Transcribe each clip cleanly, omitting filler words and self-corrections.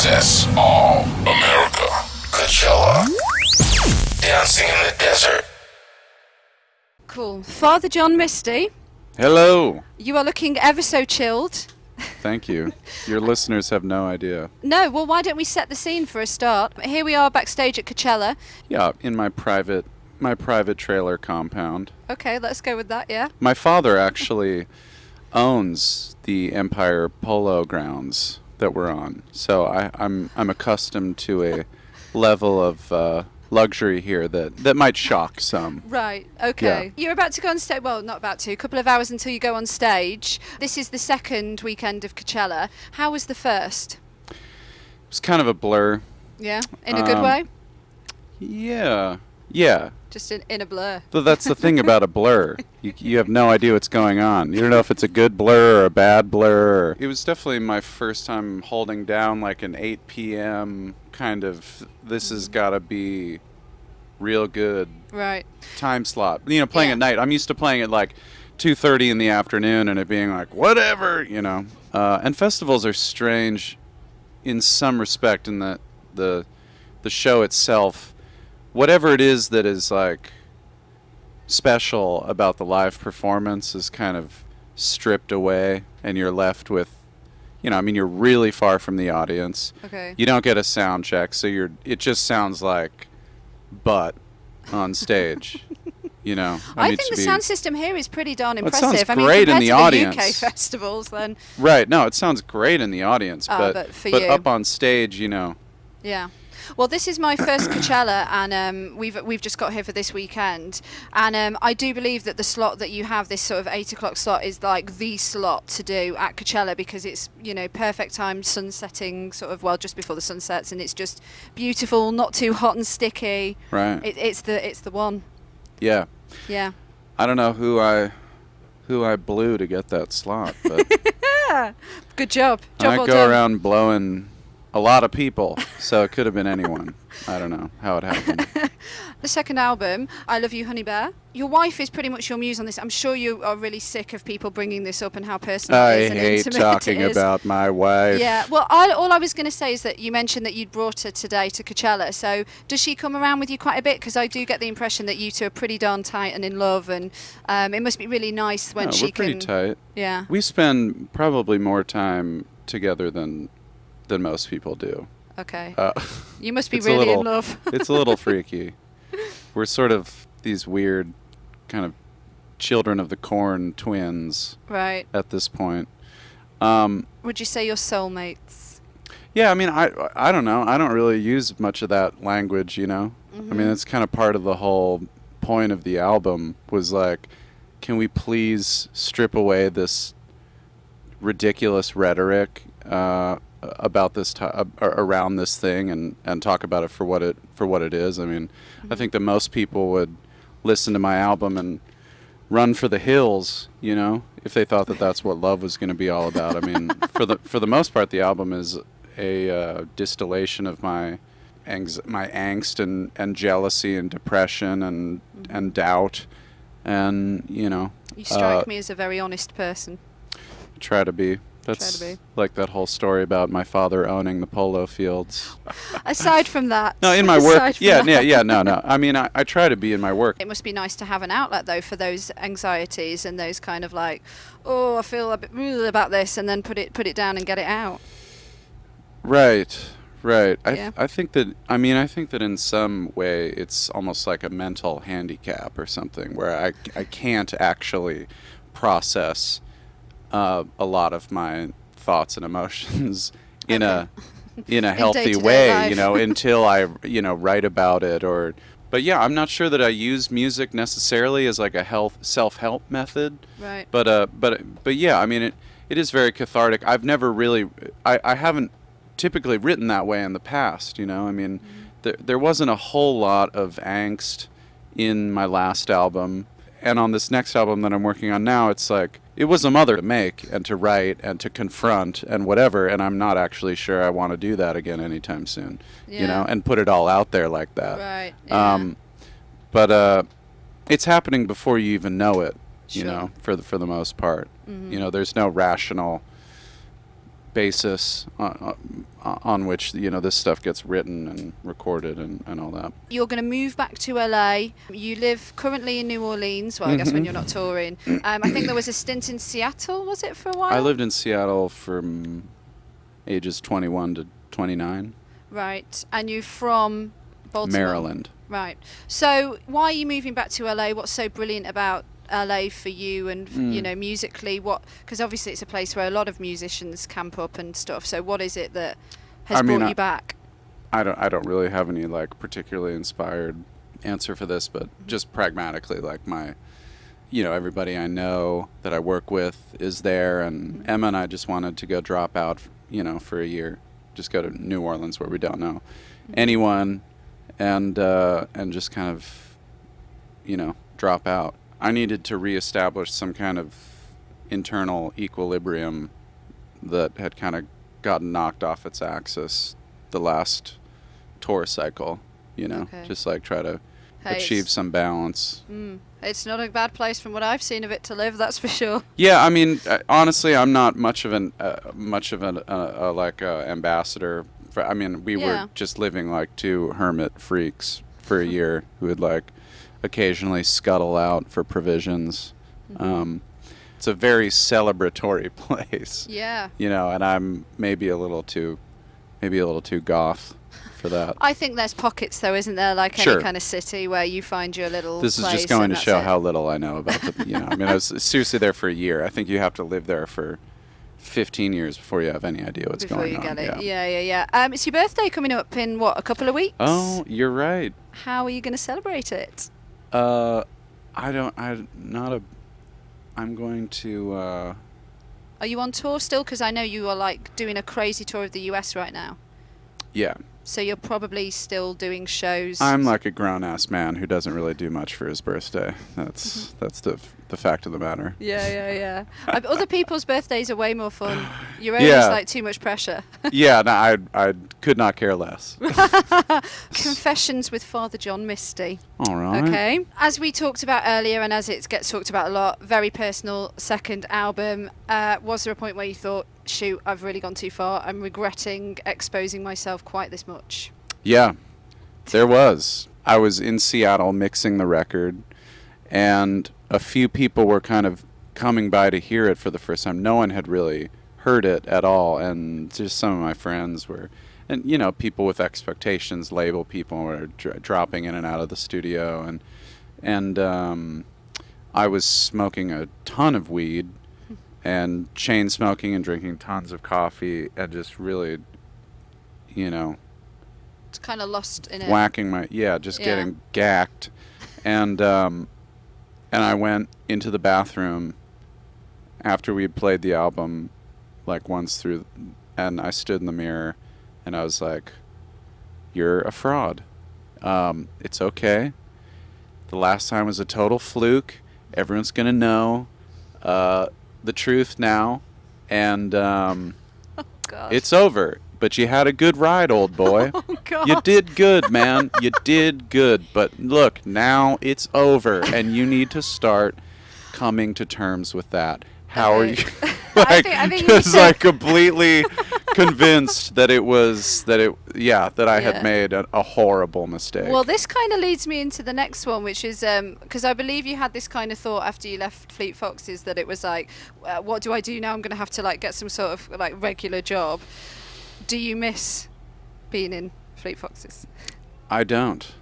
access all America. Coachella. Dancing in the desert. Cool. Father John Misty, Hello. you are looking ever so chilled. Thank you. Your listeners have no idea. No, well, why don't we set the scene for a start? Here we are backstage at Coachella. Yeah, in my private trailer compound. Okay, let's go with that, yeah. My father actually owns the Empire Polo grounds that we're on, so I'm accustomed to a level of luxury here that might shock some. Right, okay. Yeah. You're about to go on stage, well, not about to, a couple of hours until you go on stage. This is the second weekend of Coachella. How was the first? It was kind of a blur. Yeah, in a good way? Yeah. Just in a blur. So that's the thing about a blur. You have no idea what's going on. You don't know if it's a good blur or a bad blur. It was definitely my first time holding down like an 8 p.m. kind of, this has got to be real good time slot. You know, playing at night. I'm used to playing at like 2:30 in the afternoon and it being like, whatever, you know. And festivals are strange in some respect in that the show itself, whatever it is that is like special about the live performance is kind of stripped away and you're left with, you know, I mean, you're really far from the audience. Okay. You don't get a sound check, so it just sounds like butt on stage. You know, I think the sound system here is pretty darn impressive. It sounds great in the audience. UK festivals, then. Right. No, it sounds great in the audience, but up on stage, you know. Yeah. Well, this is my first Coachella, and we've just got here for this weekend. And I do believe that the slot that you have, this sort of 8 o'clock slot, is like the slot to do at Coachella because it's, you know, perfect time, sun setting, sort of, well, just before the sun sets, and it's just beautiful, not too hot and sticky. Right. It's the one. Yeah. Yeah. I don't know who I blew to get that slot, but good job. I well go done. around blowing a lot of people, so it could have been anyone. I don't know how it happened. The second album, I Love You, Honey Bear. Your wife is pretty much your muse on this. I'm sure you are really sick of people bringing this up and how personal it is and I hate intimate talking it is. about my wife. Yeah, well, all I was going to say is that you mentioned that you'd brought her today to Coachella. So does she come around with you quite a bit? Because I do get the impression that you two are pretty darn tight and in love, and it must be really nice when she can... We're pretty tight. Yeah. We spend probably more time together than most people do. Okay. You must be it's really in love. It's a little freaky. We're sort of these weird kind of children of the corn twins. Right. At this point. Would you say you're soulmates? Yeah, I mean, I don't know. I don't really use much of that language, you know? Mm-hmm. I mean, it's kind of part of the whole point of the album was like, can we please strip away this ridiculous rhetoric about this around this thing and talk about it for what it is. I mean, I think that most people would listen to my album and run for the hills, you know, if they thought that that's what love was going to be all about. I mean, for the most part, the album is a distillation of my angst and jealousy and depression and doubt, and you know. You strike me as a very honest person. Try to be. That's like that whole story about my father owning the polo fields. Aside from that. No, in my work. Yeah, no. I mean, I try to be in my work. It must be nice to have an outlet, though, for those anxieties and those kind of like, oh, I feel a bit about this, and then put it down and get it out. Right. Yeah. I think that in some way it's almost like a mental handicap or something where I can't actually process a lot of my thoughts and emotions in a healthy way, life. You know, until I, you know, write about it but yeah, I'm not sure that I use music necessarily as like a self-help method. Right. But yeah, I mean it is very cathartic. I've never really I haven't typically written that way in the past, you know. I mean, there wasn't a whole lot of angst in my last album, and on this next album that I'm working on now, it's like it was a mother to make and to write and to confront and whatever, and I'm not actually sure I want to do that again anytime soon, you know, and put it all out there like that. Right. Yeah. But it's happening before you even know it, you know, for the most part. Mm-hmm. You know, there's no rational basis on which this stuff gets written and recorded and all that. You're going to move back to LA. You live currently in New Orleans. Well, I guess when you're not touring. I think there was a stint in Seattle. Was it for a while? I lived in Seattle from ages 21 to 29. Right, and you're from Baltimore? Maryland. Right. So why are you moving back to LA? What's so brilliant about LA for you, and musically, because obviously it's a place where a lot of musicians camp up and stuff, so what is it that has brought you back? I don't really have any like particularly inspired answer for this, but just pragmatically, like everybody I know that I work with is there, and Emma and I just wanted to go drop out for a year, just go to New Orleans where we don't know anyone, and just kind of drop out. I needed to reestablish some kind of internal equilibrium that had kind of gotten knocked off its axis the last tour cycle, just like try to achieve some balance. It's not a bad place from what I've seen of it to live, that's for sure. Yeah, I mean, honestly, I'm not much of an ambassador. We were just living like two hermit freaks for a year who would like occasionally scuttle out for provisions. It's a very celebratory place. Yeah. And I'm maybe a little too goth for that. I think there's pockets though, isn't there? Like any kind of city where you find your little This is place just going to show it. how little I know about the, I was seriously there for a year. I think you have to live there for 15 years before you have any idea what's going on. Before you get it. Yeah. It's your birthday coming up in what, a couple of weeks? Oh, you're right. How are you going to celebrate it? I'm going to, Are you on tour still? Because I know you are like doing a crazy tour of the US right now. Yeah. So you're probably still doing shows. I'm like a grown-ass man who doesn't really do much for his birthday. That's the fact of the matter. Yeah. Other people's birthdays are way more fun. Your own is like too much pressure. Yeah, no, I could not care less. Confessions with Father John Misty. All right. Okay. As we talked about earlier, and as it gets talked about a lot, very personal second album. Was there a point where you thought, shoot, I've really gone too far, I'm regretting exposing myself quite this much? Yeah, there was. I was in Seattle mixing the record, and a few people were kind of coming by to hear it for the first time. No one had really heard it at all, and just some of my friends were, and people with expectations, label people were dropping in and out of the studio, and I was smoking a ton of weed and chain smoking and drinking tons of coffee and just really, it's kind of lost in it. Whacking getting gacked, and I went into the bathroom after we had played the album, like once through, and I stood in the mirror, and I was like, "You're a fraud. It's okay. The last time was a total fluke. Everyone's gonna know the truth now, and it's over. But you had a good ride, old boy. Oh, God. You did good, man. You did good. But look, now it's over, and you need to start coming to terms with that. How are you? I think just like completely convinced that I had made a horrible mistake. Well, this kind of leads me into the next one, which is because I believe you had this kind of thought after you left Fleet Foxes that it was like, what do I do now? I'm going to have to like get some sort of like regular job. Do you miss being in Fleet Foxes? I don't.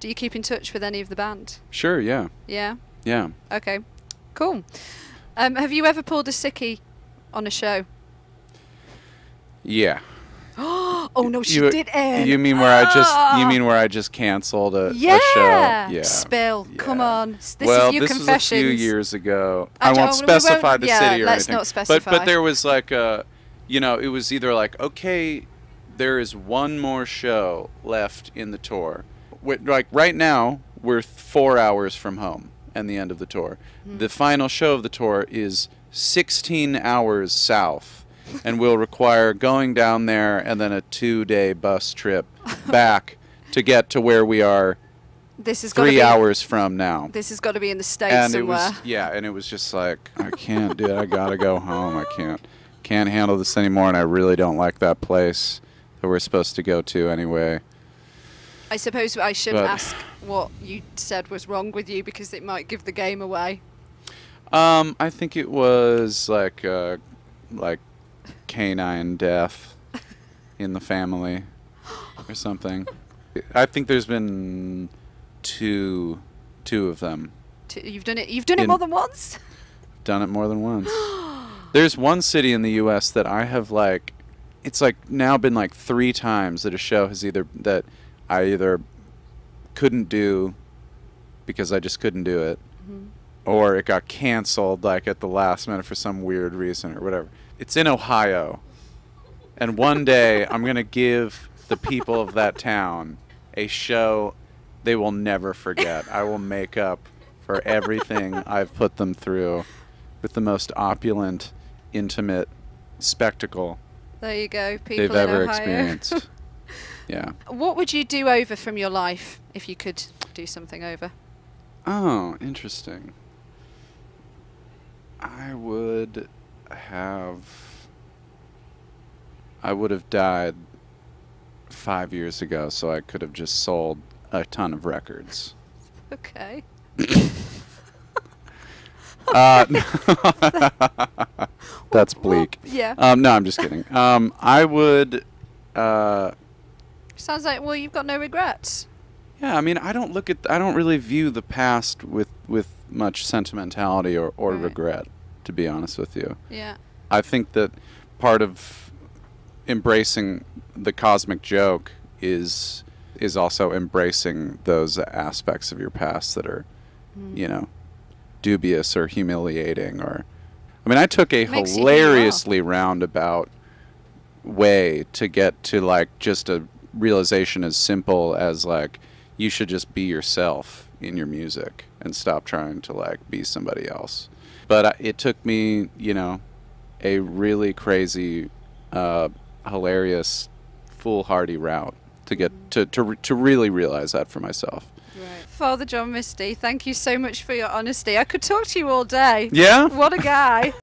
Do you keep in touch with any of the band? Sure, yeah. Yeah? Yeah. Okay, cool. Have you ever pulled a sickie on a show? Yeah. Oh no, she did end. You mean where I just canceled a show? Yeah. Spill. Yeah. Come on. This is your this confessions. was a few years ago. I won't specify the city or let's anything. Not specify. But there was like it was either like, okay, there is one more show left in the tour. Like right now, we're 4 hours from home and the end of the tour. The final show of the tour is 16 hours south, and will require going down there and then a 2-day bus trip back to get to where we are. This is 3 hours from now. This has got to be in the States and somewhere. And it was just like, I can't do it. I gotta go home. I can't. can't handle this anymore, and I really don't like that place that we're supposed to go to anyway. I suppose I should But- ask what you said was wrong with you, because it might give the game away. I think it was like canine death in the family or something. I think there's been two of them. You've done it. You've done it more than once. Done it more than once. There's one city in the U.S. that I have like, it's like now been like 3 times that a show has I either couldn't do because I just couldn't do it, or it got canceled like at the last minute for some weird reason or whatever. It's in Ohio, and one day I'm gonna give the people of that town a show they will never forget. I will make up for everything I've put them through with the most opulent, intimate spectacle There you go. People they've ever in Ohio. experienced. Yeah. What would you do over from your life if you could do something over? Oh, interesting. I would have died 5 years ago, so I could have just sold a ton of records. Okay. That's bleak. Yeah. No, I'm just kidding. I would. Sounds like, well, you've got no regrets. Yeah, I mean, I don't really view the past with much sentimentality or Right. regret, to be honest with you. Yeah. I think that part of embracing the cosmic joke is also embracing those aspects of your past that are, dubious or humiliating. Or, I mean, I took a Makes you who you are. hilariously roundabout way to get to like just a realization as simple as like you should just be yourself in your music and stop trying to like be somebody else. But it took me, a really crazy, hilarious, foolhardy route to get to really realize that for myself. Right. Father John Misty, thank you so much for your honesty. I could talk to you all day. Yeah? What a guy.